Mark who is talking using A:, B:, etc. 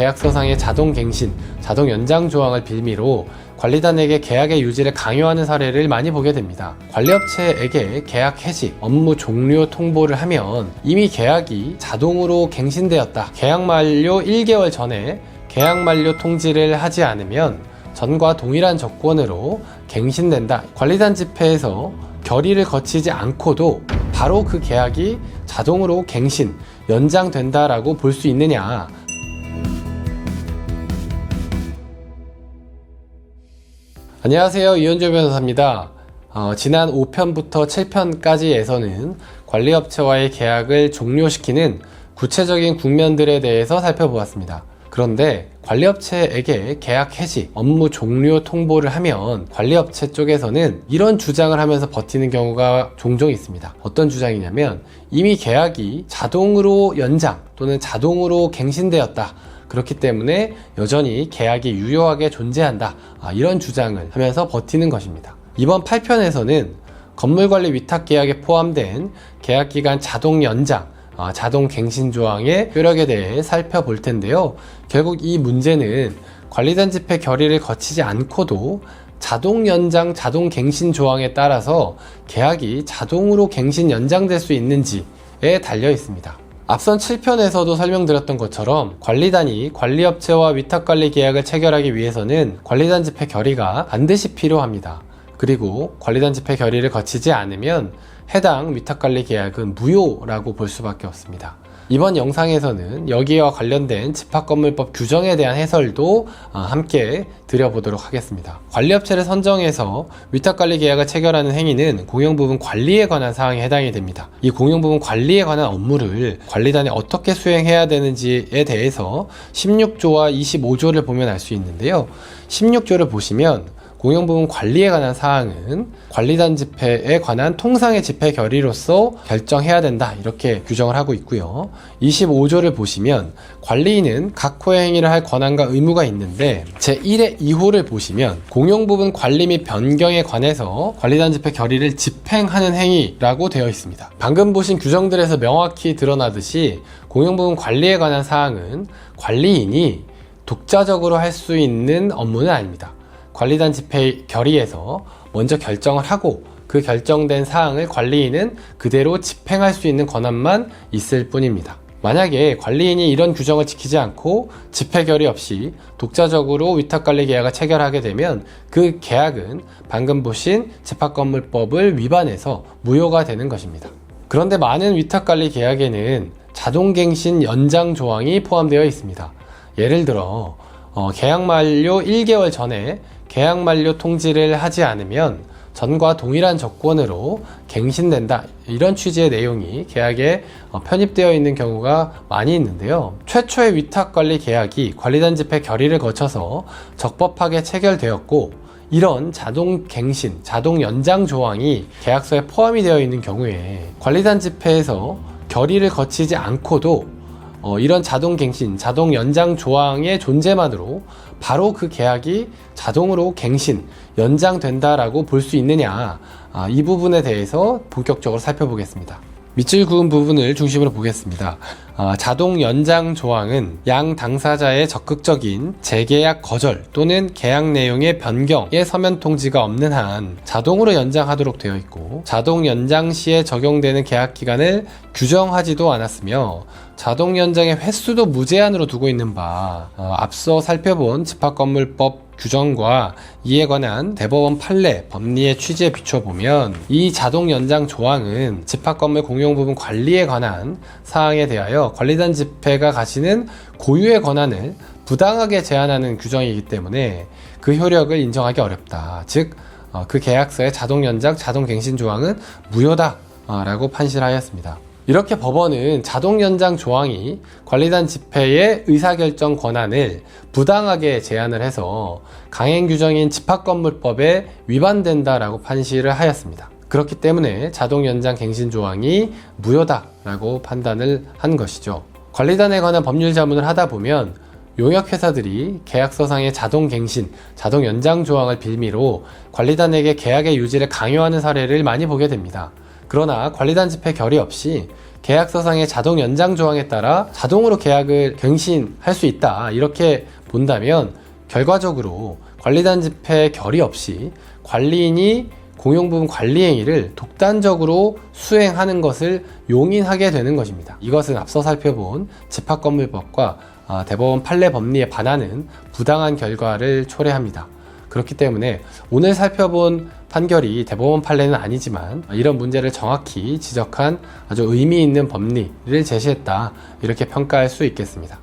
A: 계약서상의 자동 갱신, 자동 연장 조항을 빌미로 관리단에게 계약의 유지를 강요하는 사례를 많이 보게 됩니다. 관리업체에게 계약 해지, 업무 종료 통보를 하면 이미 계약이 자동으로 갱신되었다. 계약 만료 1개월 전에 계약 만료 통지를 하지 않으면 전과 동일한 조건으로 갱신된다. 관리단 집회에서 결의를 거치지 않고도 바로 그 계약이 자동으로 갱신, 연장된다라고 볼 수 있느냐. 안녕하세요, 이현주 변호사입니다. 지난 5편부터 7편까지에서는 관리업체와의 계약을 종료시키는 구체적인 국면들에 대해서 살펴보았습니다. 그런데 관리업체에게 계약 해지, 업무 종료 통보를 하면 관리업체 쪽에서는 이런 주장을 하면서 버티는 경우가 종종 있습니다. 어떤 주장이냐면 이미 계약이 자동으로 연장 또는 자동으로 갱신되었다. 그렇기 때문에 여전히 계약이 유효하게 존재한다. 이런 주장을 하면서 버티는 것입니다. 이번 8편에서는 건물관리 위탁계약에 포함된 계약기간 자동 연장, 자동 갱신 조항의 효력에 대해 살펴볼 텐데요. 결국 이 문제는 관리단 집회 결의를 거치지 않고도 자동 연장, 자동 갱신 조항에 따라서 계약이 자동으로 갱신 연장될 수 있는지에 달려 있습니다. 앞선 7편에서도 설명드렸던 것처럼 관리단이 관리업체와 위탁관리 계약을 체결하기 위해서는 관리단 집회 결의가 반드시 필요합니다. 그리고 관리단 집회 결의를 거치지 않으면 해당 위탁관리 계약은 무효라고 볼 수밖에 없습니다. 이번 영상에서는 여기와 관련된 집합건물법 규정에 대한 해설도 함께 드려보도록 하겠습니다. 관리업체를 선정해서 위탁관리 계약을 체결하는 행위는 공용부분 관리에 관한 사항에 해당이 됩니다. 이 공용부분 관리에 관한 업무를 관리단이 어떻게 수행해야 되는지에 대해서 16조와 25조를 보면 알 수 있는데요. 16조를 보시면 공용부문 관리에 관한 사항은 관리단 집회에 관한 통상의 집회 결의로서 결정해야 된다, 이렇게 규정을 하고 있고요. 25조를 보시면 관리인은 각 호의 행위를 할 권한과 의무가 있는데 제1의 2호를 보시면 공용부문 관리 및 변경에 관해서 관리단 집회 결의를 집행하는 행위라고 되어 있습니다. 방금 보신 규정들에서 명확히 드러나듯이 공용부문 관리에 관한 사항은 관리인이 독자적으로 할 수 있는 업무는 아닙니다. 관리단 집회 결의에서 먼저 결정을 하고 그 결정된 사항을 관리인은 그대로 집행할 수 있는 권한만 있을 뿐입니다. 만약에 관리인이 이런 규정을 지키지 않고 집회 결의 없이 독자적으로 위탁관리 계약을 체결하게 되면 그 계약은 방금 보신 집합건물법을 위반해서 무효가 되는 것입니다. 그런데 많은 위탁관리 계약에는 자동갱신 연장 조항이 포함되어 있습니다. 예를 들어 계약 만료 1개월 전에 계약 만료 통지를 하지 않으면 전과 동일한 조건으로 갱신된다, 이런 취지의 내용이 계약에 편입되어 있는 경우가 많이 있는데요. 최초의 위탁관리 계약이 관리단 집회 결의를 거쳐서 적법하게 체결되었고 이런 자동 갱신, 자동 연장 조항이 계약서에 포함이 되어 있는 경우에 관리단 집회에서 결의를 거치지 않고도 이런 자동 갱신, 자동 연장 조항의 존재만으로 바로 그 계약이 자동으로 갱신, 연장된다라고 볼 수 있느냐, 이 부분에 대해서 본격적으로 살펴보겠습니다. 밑줄 그은 부분을 중심으로 보겠습니다. 자동 연장 조항은 양 당사자의 적극적인 재계약 거절 또는 계약 내용의 변경의 서면 통지가 없는 한 자동으로 연장하도록 되어 있고, 자동 연장 시에 적용되는 계약 기간을 규정하지도 않았으며 자동 연장의 횟수도 무제한으로 두고 있는 바, 앞서 살펴본 집합건물법 규정과 이에 관한 대법원 판례, 법리의 취지에 비춰보면 이 자동 연장 조항은 집합건물 공용부분 관리에 관한 사항에 대하여 관리단 집회가 가지는 고유의 권한을 부당하게 제한하는 규정이기 때문에 그 효력을 인정하기 어렵다. 즉, 그 계약서의 자동 연장, 자동 갱신 조항은 무효다 라고 판시하였습니다. 이렇게 법원은 자동 연장 조항이 관리단 집회의 의사결정 권한을 부당하게 제한을 해서 강행 규정인 집합건물법에 위반된다라고 판시를 하였습니다. 그렇기 때문에 자동 연장 갱신 조항이 무효다라고 판단을 한 것이죠. 관리단에 관한 법률 자문을 하다 보면 용역회사들이 계약서상의 자동 갱신, 자동 연장 조항을 빌미로 관리단에게 계약의 유지를 강요하는 사례를 많이 보게 됩니다. 그러나 관리단 집회 결의 없이 계약서상의 자동 연장 조항에 따라 자동으로 계약을 갱신할 수 있다, 이렇게 본다면 결과적으로 관리단 집회 결의 없이 관리인이 공용부분 관리 행위를 독단적으로 수행하는 것을 용인하게 되는 것입니다. 이것은 앞서 살펴본 집합건물법과 대법원 판례 법리에 반하는 부당한 결과를 초래합니다. 그렇기 때문에 오늘 살펴본 판결이 대법원 판례는 아니지만 이런 문제를 정확히 지적한 아주 의미 있는 법리를 제시했다, 이렇게 평가할 수 있겠습니다.